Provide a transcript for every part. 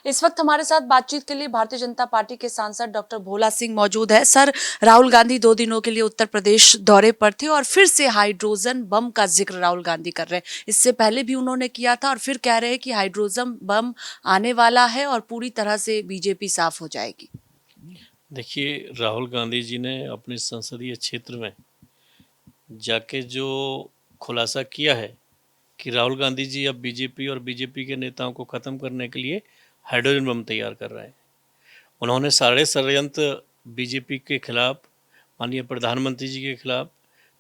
इस वक्त हमारे साथ बातचीत के लिए भारतीय जनता पार्टी के सांसद डॉक्टर भोला सिंह मौजूद है। सर, राहुल गांधी 2 दिनों के लिए उत्तर प्रदेश दौरे पर थे और फिर से हाइड्रोजन बम का जिक्र राहुल गांधी कर रहे हैं। इससे पहले भी उन्होंने किया था और फिर कह रहे हैं कि हाइड्रोजन बम आने वाला है और पूरी तरह से बीजेपी साफ हो जाएगी। देखिए, राहुल गांधी जी ने अपने संसदीय क्षेत्र में जाके जो खुलासा किया है कि राहुल गांधी जी अब बीजेपी और बीजेपी के नेताओं को ख़त्म करने के लिए हाइड्रोजन बम तैयार कर रहे हैं। उन्होंने सारे षड्यंत्र बीजेपी के खिलाफ, माननीय प्रधानमंत्री जी के खिलाफ,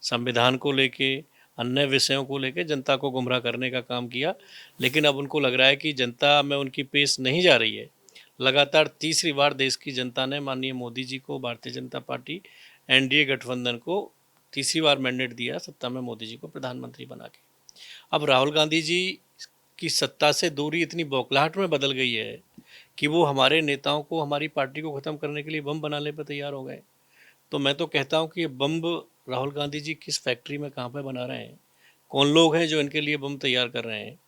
संविधान को लेके, अन्य विषयों को लेके जनता को गुमराह करने का काम किया। लेकिन अब उनको लग रहा है कि जनता में उनकी पेश नहीं जा रही है। लगातार तीसरी बार देश की जनता ने माननीय मोदी जी को, भारतीय जनता पार्टी, एनडीए गठबंधन को तीसरी बार मैंडेट दिया सत्ता में मोदी जी को प्रधानमंत्री बना के। अब राहुल गांधी जी की सत्ता से दूरी इतनी बौखलाहट में बदल गई है कि वो हमारे नेताओं को, हमारी पार्टी को ख़त्म करने के लिए बम बनाने पर तैयार हो गए। तो मैं तो कहता हूँ कि ये बम राहुल गांधी जी किस फैक्ट्री में कहाँ पे बना रहे हैं, कौन लोग हैं जो इनके लिए बम तैयार कर रहे हैं,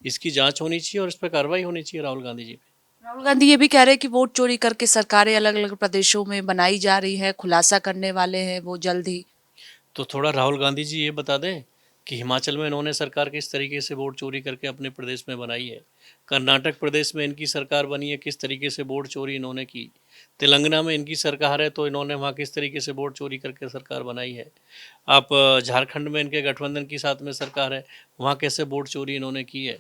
इसकी जांच होनी चाहिए और इस पर कार्रवाई होनी चाहिए राहुल गांधी जी पे। राहुल गांधी ये भी कह रहे हैं कि वोट चोरी करके सरकारें अलग अलग प्रदेशों में बनाई जा रही है, खुलासा करने वाले हैं वो जल्द ही। तो थोड़ा राहुल गांधी जी ये बता दें कि हिमाचल में इन्होंने सरकार किस तरीके से वोट चोरी करके अपने प्रदेश में बनाई है, कर्नाटक प्रदेश में इनकी सरकार बनी है, किस तरीके से वोट चोरी इन्होंने की, तेलंगाना में इनकी सरकार है तो इन्होंने वहाँ किस तरीके से वोट चोरी करके सरकार बनाई है, आप झारखंड में इनके गठबंधन की साथ में सरकार है, वहाँ कैसे वोट चोरी इन्होंने की है।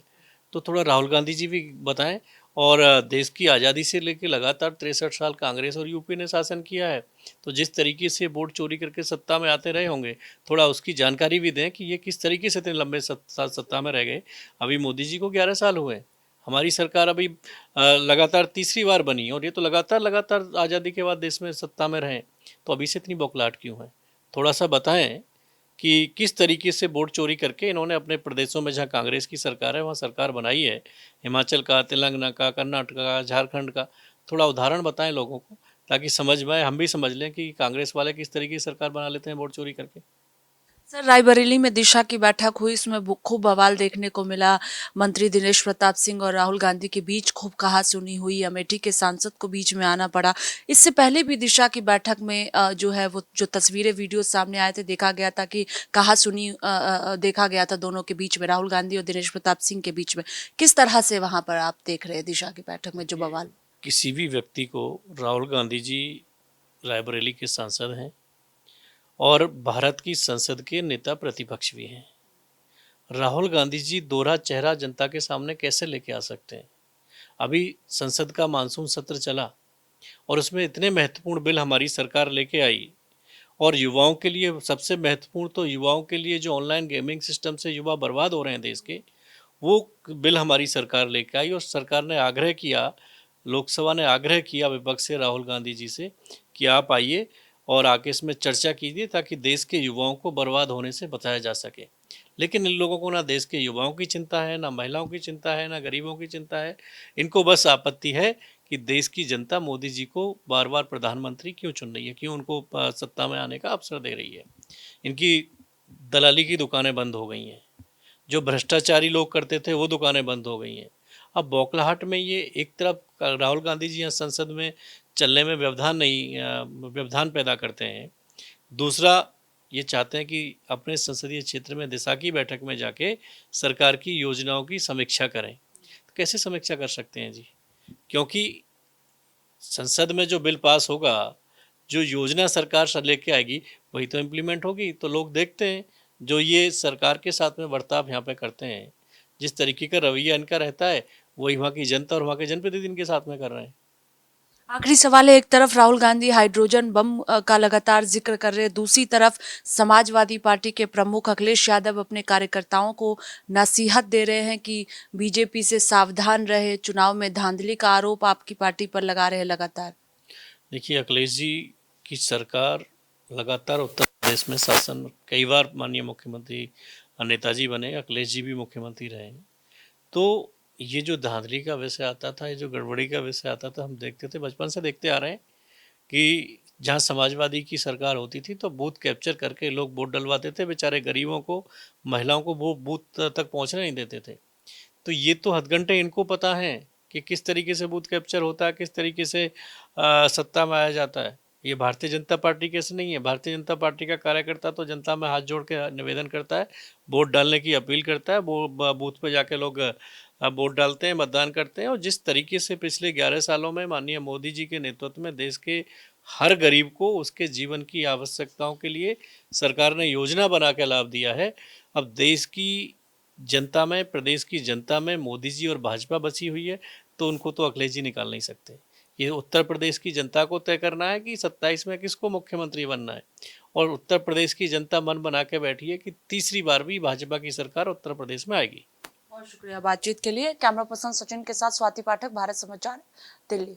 तो थोड़ा राहुल गांधी जी भी बताएं। और देश की आज़ादी से लेकर लगातार 63 साल कांग्रेस और यूपी ने शासन किया है, तो जिस तरीके से वोट चोरी करके सत्ता में आते रहे होंगे, थोड़ा उसकी जानकारी भी दें कि ये किस तरीके से इतने लंबे साल सत्ता में रह गए। अभी मोदी जी को 11 साल हुए, हमारी सरकार अभी लगातार तीसरी बार बनी और ये तो लगातार लगातार आज़ादी के बाद देश में सत्ता में रहें, तो अभी से इतनी बौखलाहट क्यों है। थोड़ा सा बताएं कि किस तरीके से वोट चोरी करके इन्होंने अपने प्रदेशों में, जहाँ कांग्रेस की सरकार है वहाँ सरकार बनाई है, हिमाचल का, तेलंगाना का, कर्नाटक का, झारखंड का। थोड़ा उदाहरण बताएं लोगों को, ताकि समझ में आए, हम भी समझ लें कि कांग्रेस वाले किस तरीके की सरकार बना लेते हैं वोट चोरी करके। सर, रायबरेली में दिशा की बैठक हुई, इसमें खूब बवाल देखने को मिला। मंत्री दिनेश प्रताप सिंह और राहुल गांधी के बीच खूब कहासुनी हुई, अमेठी के सांसद को बीच में आना पड़ा। इससे पहले भी दिशा की बैठक में जो है वो जो तस्वीरें वीडियो सामने आए थे, देखा गया था कि कहासुनी देखा गया था दोनों के बीच में, राहुल गांधी और दिनेश प्रताप सिंह के बीच में। किस तरह से वहां पर आप देख रहे हैं दिशा की बैठक में जो देखिए, बवाल? किसी भी व्यक्ति को, राहुल गांधी जी रायबरेली के सांसद हैं और भारत की संसद के नेता प्रतिपक्ष भी हैं। राहुल गांधी जी दोहरा चेहरा जनता के सामने कैसे लेके आ सकते हैं। अभी संसद का मानसून सत्र चला और उसमें इतने महत्वपूर्ण बिल हमारी सरकार लेके आई, और युवाओं के लिए सबसे महत्वपूर्ण, तो युवाओं के लिए जो ऑनलाइन गेमिंग सिस्टम से युवा बर्बाद हो रहे हैं देश के, वो बिल हमारी सरकार लेके आई। और सरकार ने आग्रह किया, लोकसभा ने आग्रह किया विपक्ष से, राहुल गांधी जी से, कि आप आइए और आके इसमें चर्चा कीजिए ताकि देश के युवाओं को बर्बाद होने से बचाया जा सके। लेकिन इन लोगों को ना देश के युवाओं की चिंता है, ना महिलाओं की चिंता है, ना गरीबों की चिंता है। इनको बस आपत्ति है कि देश की जनता मोदी जी को बार बार प्रधानमंत्री क्यों चुन रही है, क्यों उनको सत्ता में आने का अवसर दे रही है। इनकी दलाली की दुकानें बंद हो गई हैं, जो भ्रष्टाचारी लोग करते थे वो दुकानें बंद हो गई हैं। अब बौखलाहट में ये एक तरफ राहुल गांधी जी यहाँ संसद में चलने में व्यवधान पैदा करते हैं, दूसरा ये चाहते हैं कि अपने संसदीय क्षेत्र में दिशा की बैठक में जाके सरकार की योजनाओं की समीक्षा करें। तो कैसे समीक्षा कर सकते हैं जी, क्योंकि संसद में जो बिल पास होगा, जो योजना सरकार लेके आएगी, वही तो इम्प्लीमेंट होगी। तो लोग देखते हैं जो ये सरकार के साथ में बर्ताव यहाँ पे करते हैं, जिस तरीके का रवैया इनका रहता है, वही वहाँ की जनता और वहाँ के जनप्रतिनिधि इनके साथ में कर रहे हैं। आखिरी सवाल है, एक तरफ राहुल गांधी हाइड्रोजन बम का लगातार जिक्र कर रहे हैं, दूसरी तरफ समाजवादी पार्टी के प्रमुख अखिलेश यादव अपने कार्यकर्ताओं को नसीहत दे रहे हैं कि बीजेपी से सावधान रहे, चुनाव में धांधली का आरोप आपकी पार्टी पर लगा रहे हैं लगातार। देखिए, अखिलेश जी की सरकार लगातार उत्तर प्रदेश में शासन, कई बार माननीय मुख्यमंत्री नेताजी बने, अखिलेश जी भी मुख्यमंत्री रहे। तो ये जो धांधली का विषय आता था, ये जो गड़बड़ी का विषय आता था, हम देखते थे, बचपन से देखते आ रहे हैं कि जहाँ समाजवादी की सरकार होती थी तो बूथ कैप्चर करके लोग वोट डलवाते थे, बेचारे गरीबों को, महिलाओं को वो बूथ तक पहुँचने नहीं देते थे। तो ये तो हथगंठे इनको पता हैं कि किस तरीके से बूथ कैप्चर होता है, किस तरीके से सत्ता में आया जाता है। ये भारतीय जनता पार्टी केस नहीं है। भारतीय जनता पार्टी का कार्यकर्ता तो जनता में हाथ जोड़ के निवेदन करता है, वोट डालने की अपील करता है, वो बूथ पे जाके लोग वोट डालते हैं, मतदान करते हैं। और जिस तरीके से पिछले 11 सालों में माननीय मोदी जी के नेतृत्व में देश के हर गरीब को उसके जीवन की आवश्यकताओं के लिए सरकार ने योजना बना के लाभ दिया है। अब देश की जनता में, प्रदेश की जनता में मोदी जी और भाजपा बसी हुई है, तो उनको तो अखिलेश जी निकाल नहीं सकते। ये उत्तर प्रदेश की जनता को तय करना है कि 27 में किसको मुख्यमंत्री बनना है। और उत्तर प्रदेश की जनता मन बना के बैठी है कि तीसरी बार भी भाजपा की सरकार उत्तर प्रदेश में आएगी। बहुत शुक्रिया बातचीत के लिए। कैमरा पर्सन सचिन के साथ स्वाति पाठक, भारत समाचार, दिल्ली।